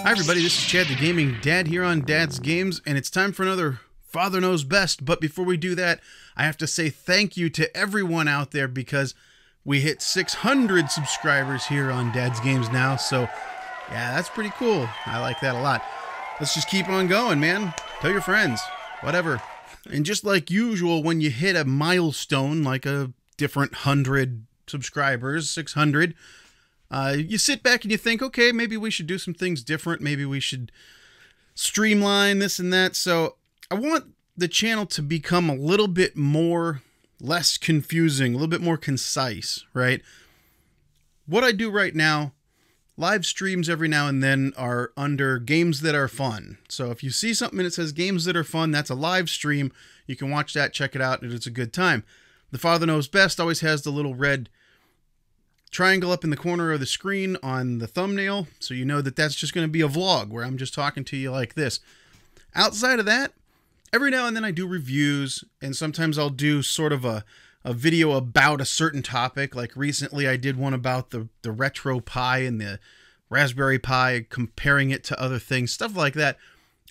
Hi everybody, this is Chad the Gaming Dad here on Dad's Games, and it's time for another Father Knows Best. But before we do that, I have to say thank you to everyone out there because we hit 600 subscribers here on Dad's Games now. So yeah, that's pretty cool. I like that a lot. Let's just keep on going, man. Tell your friends, whatever. And just like usual, when you hit a milestone, like a different 100 subscribers, 600, you sit back and you think, okay, maybe we should do some things different. Maybe we should streamline this and that. So I want the channel to become a little bit more, less confusing, a little bit more concise, right? What I do right now, live streams every now and then are under games that are fun. So if you see something that says games that are fun, that's a live stream. You can watch that, check it out, and it's a good time. The Father Knows Best always has the little red triangle up in the corner of the screen on the thumbnail, so you know that that's just going to be a vlog where I'm just talking to you like this. Outside of that, every now and then I do reviews, and sometimes I'll do sort of a video about a certain topic. Like recently I did one about the retro Pi and the Raspberry Pi, comparing it to other things, stuff like that.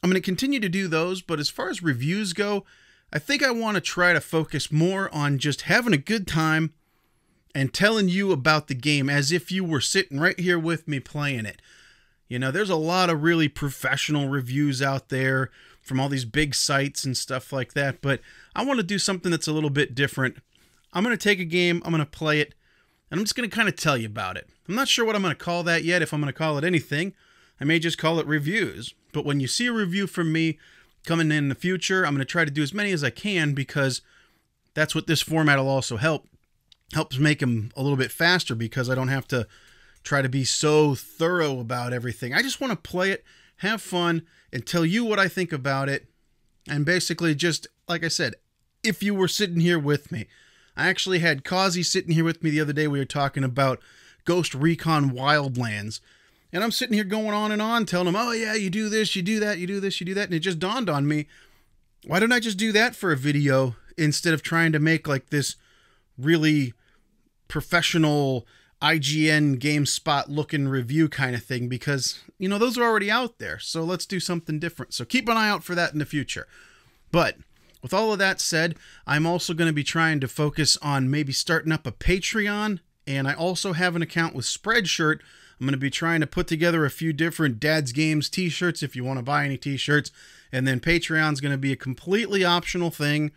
I'm going to continue to do those, but as far as reviews go, I think I want to try to focus more on just having a good time and telling you about the game as if you were sitting right here with me playing it. You know, there's a lot of really professional reviews out there from all these big sites and stuff like that, but I want to do something that's a little bit different. I'm going to take a game, I'm going to play it, and I'm just going to kind of tell you about it. I'm not sure what I'm going to call that yet, if I'm going to call it anything. I may just call it reviews, but when you see a review from me coming in the future, I'm going to try to do as many as I can, because that's what this format will also helps make them a little bit faster, because I don't have to try to be so thorough about everything. I just want to play it, have fun, and tell you what I think about it. And basically, just like I said, if you were sitting here with me. I actually had Kazi sitting here with me the other day. We were talking about Ghost Recon Wildlands. And I'm sitting here going on and on, telling him, oh yeah, you do this, you do that, you do this, you do that. And it just dawned on me, why don't I just do that for a video instead of trying to make like this really professional IGN GameSpot looking review kind of thing, because, you know, those are already out there. So let's do something different. So keep an eye out for that in the future. But with all of that said, I'm also going to be trying to focus on maybe starting up a Patreon, and I also have an account with Spreadshirt. I'm going to be trying to put together a few different Dad's Games t-shirts if you want to buy any t-shirts, and then Patreon's going to be a completely optional thing.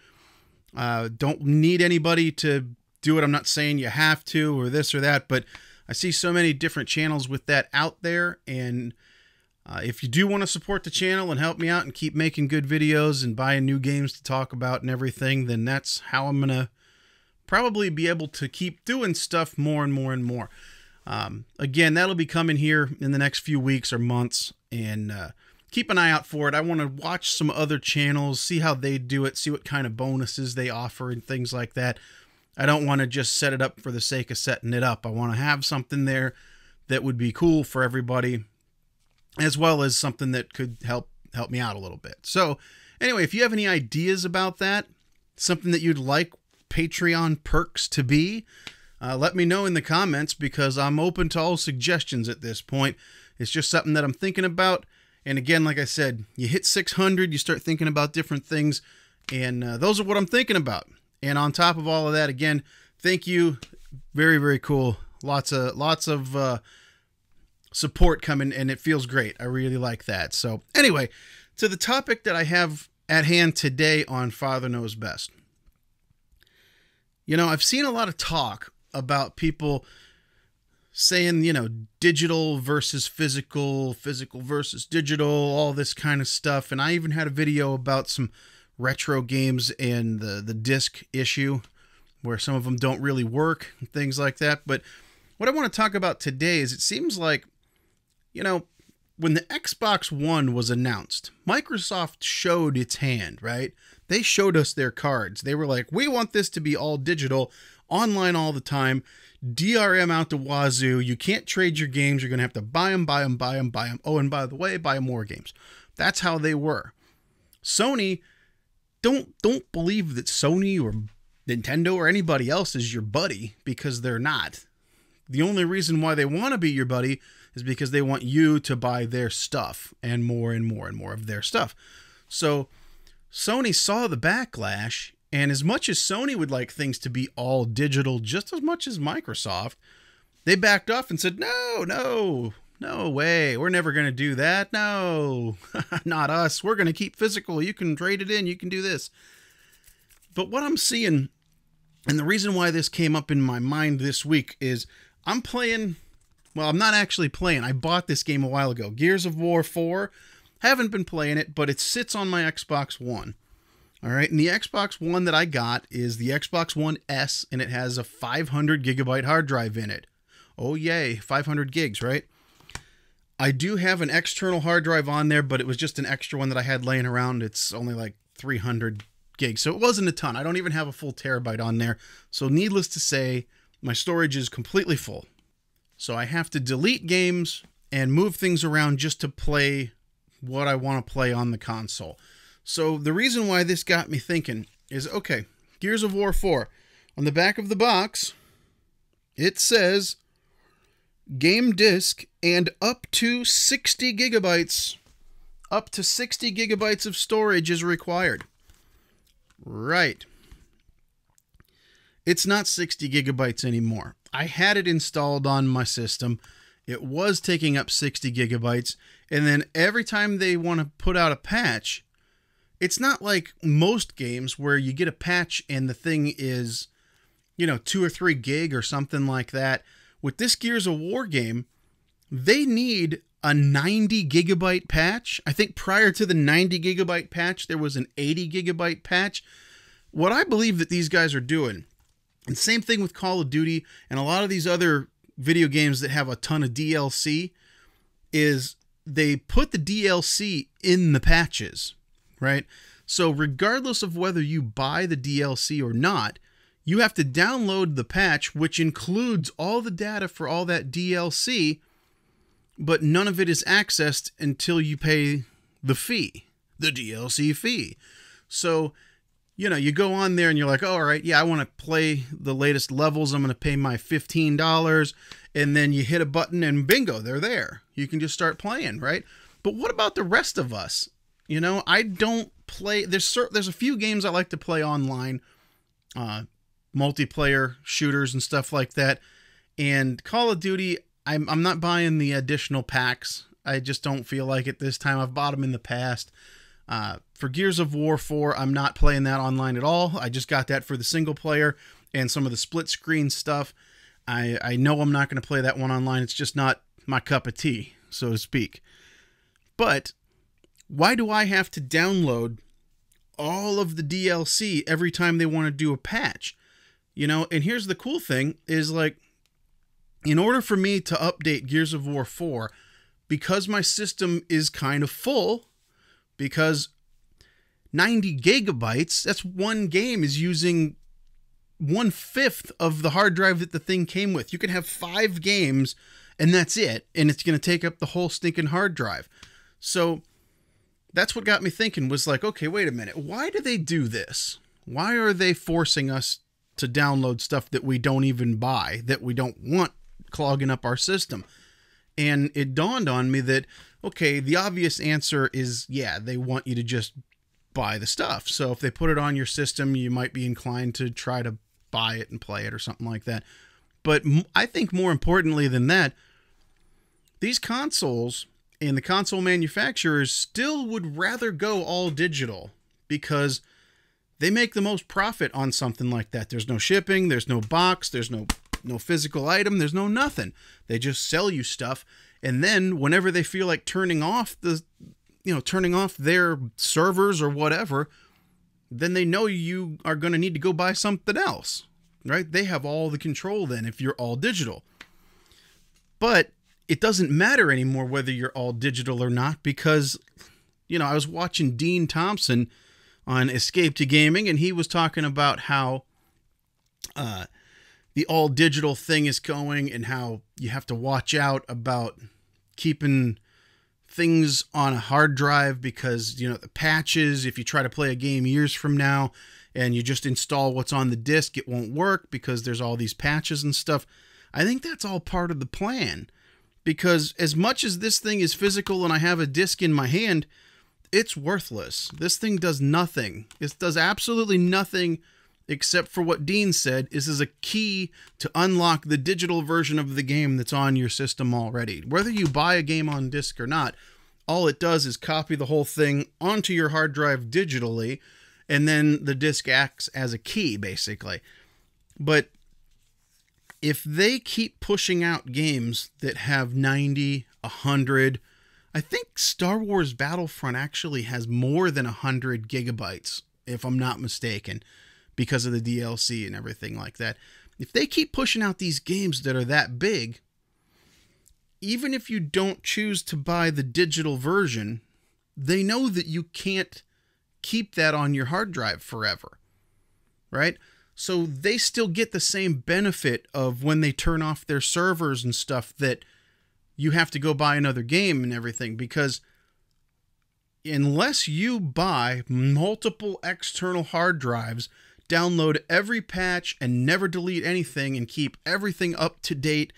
Don't need anybody to do it. I'm not saying you have to or this or that, but I see so many different channels with that out there, and if you do want to support the channel and help me out and keep making good videos and buying new games to talk about and everything, then that's how I'm going to probably be able to keep doing stuff more and more and more. Again, that'll be coming here in the next few weeks or months, and keep an eye out for it. I want to watch some other channels, see how they do it, see what kind of bonuses they offer and things like that. I don't want to just set it up for the sake of setting it up. I want to have something there that would be cool for everybody, as well as something that could help me out a little bit. So anyway, if you have any ideas about that, something that you'd like Patreon perks to be, let me know in the comments, because I'm open to all suggestions at this point. It's just something that I'm thinking about. And again, like I said, you hit 600, you start thinking about different things, and those are what I'm thinking about. And on top of all of that, again, thank you. Very, very cool. Lots of support coming, and it feels great. I really like that. So anyway, to the topic that I have at hand today on Father Knows Best. You know, I've seen a lot of talk about people saying, you know, digital versus physical, physical versus digital, all this kind of stuff. And I even had a video about some retro games and the disc issue, where some of them don't really work and things like that. But what I want to talk about today is, it seems like, you know, when the Xbox One was announced, Microsoft showed its hand, right? They showed us their cards. They were like, we want this to be all digital, online all the time, DRM out the wazoo. You can't trade your games. You're going to have to buy them, buy them, buy them, buy them. Oh, and by the way, buy more games. That's how they were. Sony, don't believe that Sony or Nintendo or anybody else is your buddy, because they're not. the only reason why they want to be your buddy is because they want you to buy their stuff and more and more and more of their stuff. So Sony saw the backlash, and as much as Sony would like things to be all digital just as much as Microsoft, they backed off and said, no way. We're never going to do that. No, not us. We're going to keep physical. You can trade it in. You can do this. But what I'm seeing, and the reason why this came up in my mind this week, is I'm playing, well, I'm not actually playing. I bought this game a while ago. Gears of War 4. Haven't been playing it, but it sits on my Xbox One. All right, and the Xbox One that I got is the Xbox One S, and it has a 500 gigabyte hard drive in it. Oh, yay, 500 gigs, right? I do have an external hard drive on there, but it was just an extra one that I had laying around. It's only like 300 gigs, so it wasn't a ton. I don't even have a full terabyte on there. So needless to say, my storage is completely full. So I have to delete games and move things around just to play what I want to play on the console. So the reason why this got me thinking is, okay, Gears of War 4. On the back of the box, it says game disc and up to 60 gigabytes. Up to 60 gigabytes of storage is required. Right. It's not 60 gigabytes anymore. I had it installed on my system. It was taking up 60 gigabytes. And then every time they want to put out a patch, it's not like most games where you get a patch and the thing is, 2 or 3 gig or something like that. With this Gears of War game, they need a 90 gigabyte patch. I think prior to the 90 gigabyte patch, there was an 80 gigabyte patch. What I believe that these guys are doing, and same thing with Call of Duty and a lot of these other video games that have a ton of DLC, is they put the DLC in the patches, right? So regardless of whether you buy the DLC or not, you have to download the patch, which includes all the data for all that DLC, but none of it is accessed until you pay the fee, the DLC fee. So, you go on there and you're like, oh, all right, yeah, I want to play the latest levels. I'm going to pay my $15. And then you hit a button and bingo, they're there. You can just start playing, right? But what about the rest of us? I don't play. There's a few games I like to play online, multiplayer shooters and stuff like that. And Call of Duty, I'm not buying the additional packs. I just don't feel like it this time. I've bought them in the past. For Gears of War 4, I'm not playing that online at all. I just got that for the single player and some of the split screen stuff. I know I'm not going to play that one online. It's just not my cup of tea, so to speak. But why do I have to download all of the DLC every time they want to do a patch? And here's the cool thing is, like, in order for me to update Gears of War 4, because my system is kind of full, because 90 gigabytes, that's one game, is using 1/5 of the hard drive that the thing came with. You can have 5 games and that's it, and it's going to take up the whole stinking hard drive. So that's what got me thinking, was like, okay, wait a minute. Why do they do this? Why are they forcing us to download stuff that we don't even buy, that we don't want clogging up our system? And it dawned on me that, okay, the obvious answer is, yeah, they want you to just buy the stuff. So if they put it on your system, you might be inclined to try to buy it and play it or something like that. But I think more importantly than that, these consoles and the console manufacturers still would rather go all digital because they make the most profit on something like that. There's no shipping, there's no box, there's no physical item, there's no nothing. They just sell you stuff, and then whenever they feel like turning off their servers or whatever, then they know you are going to need to go buy something else, right? They have all the control then if you're all digital. But it doesn't matter anymore whether you're all digital or not, because, I was watching Dean Thompson on Escape to Gaming, and he was talking about how the all digital thing is going, and how you have to watch out about keeping things on a hard drive because, the patches, if you try to play a game years from now and you just install what's on the disk, it won't work because there's all these patches and stuff. I think that's all part of the plan. Because as much as this thing is physical and I have a disc in my hand, it's worthless. This thing does nothing. It does absolutely nothing except for what Dean said. This is a key to unlock the digital version of the game that's on your system already. Whether you buy a game on disc or not, all it does is copy the whole thing onto your hard drive digitally, and then the disc acts as a key, basically. But if they keep pushing out games that have 90, 100, I think Star Wars Battlefront actually has more than 100 gigabytes, if I'm not mistaken, because of the DLC and everything like that. If they keep pushing out these games that are that big, even if you don't choose to buy the digital version, they know that you can't keep that on your hard drive forever, right? So they still get the same benefit of when they turn off their servers and stuff, that you have to go buy another game and everything, because unless you buy multiple external hard drives, download every patch and never delete anything and keep everything up to date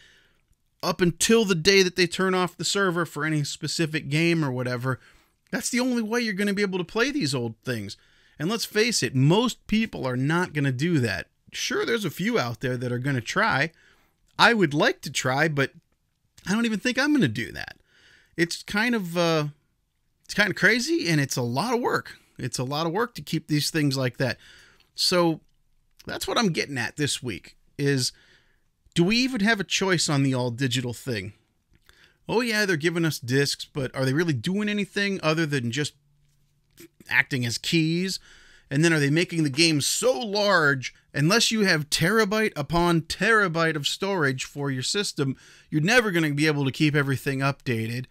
up until the day that they turn off the server for any specific game or whatever, that's the only way you're going to be able to play these old things. And let's face it, most people are not going to do that. Sure, there's a few out there that are going to try. I would like to try, but I don't even think I'm going to do that. It's kind of crazy, and it's a lot of work. It's a lot of work to keep these things like that. So that's what I'm getting at this week is, do we even have a choice on the all digital thing? Oh yeah, they're giving us discs, but are they really doing anything other than just acting as keys? And then are they making the game so large, unless you have terabyte upon terabyte of storage for your system, you're never going to be able to keep everything updated.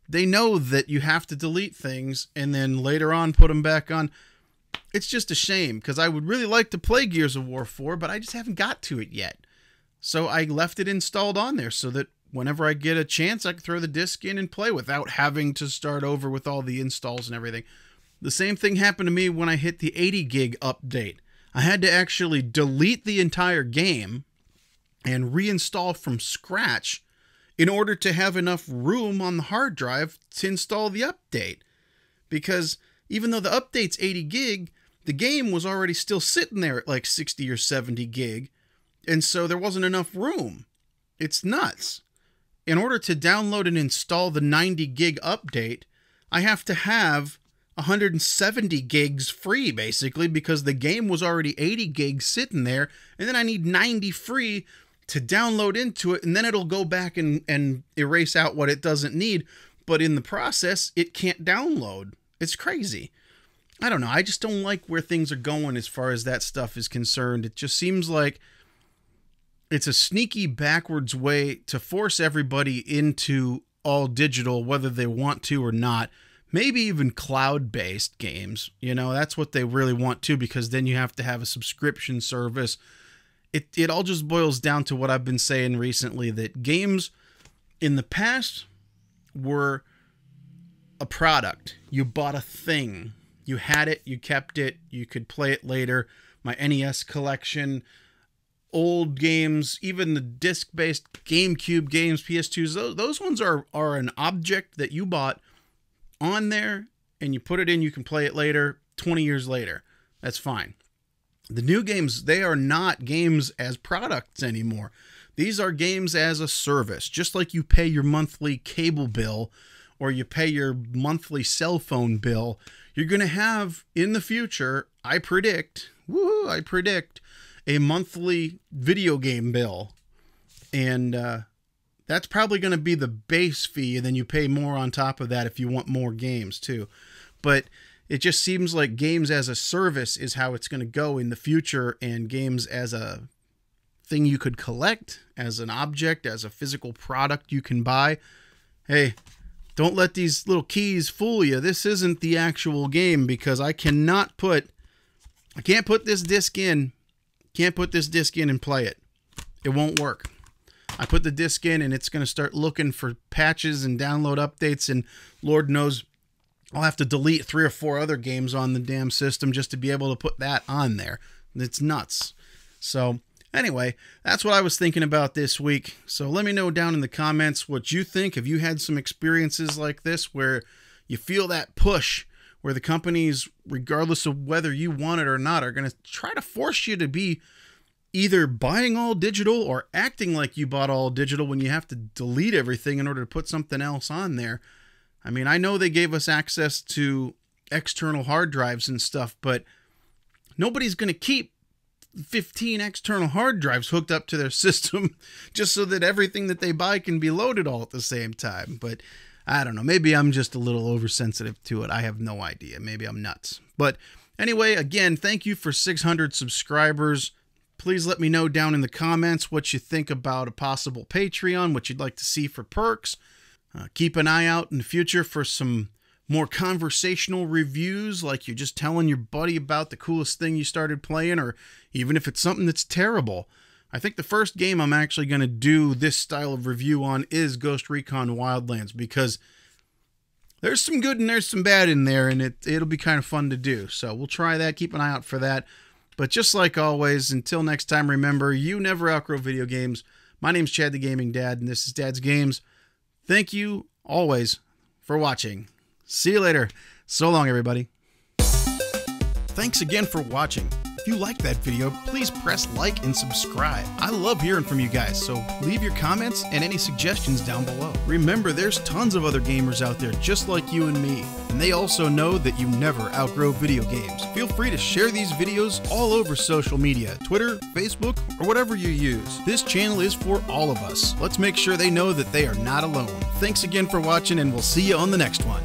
They know that you have to delete things and then later on put them back on. It's just a shame, because I would really like to play Gears of War 4, but I just haven't got to it yet. So I left it installed on there so that whenever I get a chance, I can throw the disc in and play without having to start over with all the installs and everything. The same thing happened to me when I hit the 80 gig update. I had to actually delete the entire game and reinstall from scratch in order to have enough room on the hard drive to install the update. Because even though the update's 80 gig, the game was already still sitting there at like 60 or 70 gig. And so there wasn't enough room. It's nuts. In order to download and install the 90 gig update, I have to have 170 gigs free, basically, because the game was already 80 gigs sitting there, and then I need 90 free to download into it, and then it'll go back and erase out what it doesn't need, but in the process, it can't download. It's crazy. I don't know, I just don't like where things are going as far as that stuff is concerned. It just seems like it's a sneaky backwards way to force everybody into all digital, whether they want to or not. Maybe even cloud-based games. You know, that's what they really want to, because then you have to have a subscription service. It all just boils down to what I've been saying recently, that games in the past were a product. You bought a thing. You had it, you kept it, you could play it later. My NES collection, old games, even the disc-based GameCube games, PS2s, those ones are an object that you bought on there, and you put it in, you can play it later, 20 years later. That's fine. The new games, they are not games as products anymore. These are games as a service, just like you pay your monthly cable bill or you pay your monthly cell phone bill. You're going to have, in the future, I predict, a monthly video game bill. And that's probably going to be the base fee, and then you pay more on top of that if you want more games too. But it just seems like games as a service is how it's going to go in the future, and games as a thing you could collect, as an object, as a physical product you can buy. Hey, don't let these little keys fool you. This isn't the actual game, because I can't put this disc in. Can't put this disc in and play it. It won't work. I put the disc in and it's going to start looking for patches and download updates, and Lord knows I'll have to delete 3 or 4 other games on the damn system just to be able to put that on there. It's nuts. So Anyway, that's what I was thinking about this week. So let me know down in the comments what you think. Have you had some experiences like this where you feel that push, where the companies, regardless of whether you want it or not, are going to try to force you to be either buying all digital or acting like you bought all digital when you have to delete everything in order to put something else on there? I mean, I know they gave us access to external hard drives and stuff, but nobody's going to keep 15 external hard drives hooked up to their system just so that everything that they buy can be loaded all at the same time. But I don't know, maybe I'm just a little oversensitive to it. I have no idea. Maybe I'm nuts. But anyway, again, thank you for 600 subscribers. Please let me know down in the comments what you think about a possible Patreon, what you'd like to see for perks. Keep an eye out in the future for some more conversational reviews, like you're just telling your buddy about the coolest thing you started playing, or even if it's something that's terrible. I think the first game I'm actually going to do this style of review on is Ghost Recon Wildlands, because there's some good and there's some bad in there, and it'll be kind of fun to do. So we'll try that. Keep an eye out for that. But just like always, until next time, remember, you never outgrow video games. My name's Chad the Gaming Dad, and this is Dad's Games. Thank you, always, for watching. See you later. So long, everybody. Thanks again for watching. If you liked that video, please press like and subscribe. I love hearing from you guys, so leave your comments and any suggestions down below. Remember, there's tons of other gamers out there just like you and me, and they also know that you never outgrow video games. Feel free to share these videos all over social media, Twitter, Facebook, or whatever you use. This channel is for all of us. Let's make sure they know that they are not alone. Thanks again for watching, and we'll see you on the next one.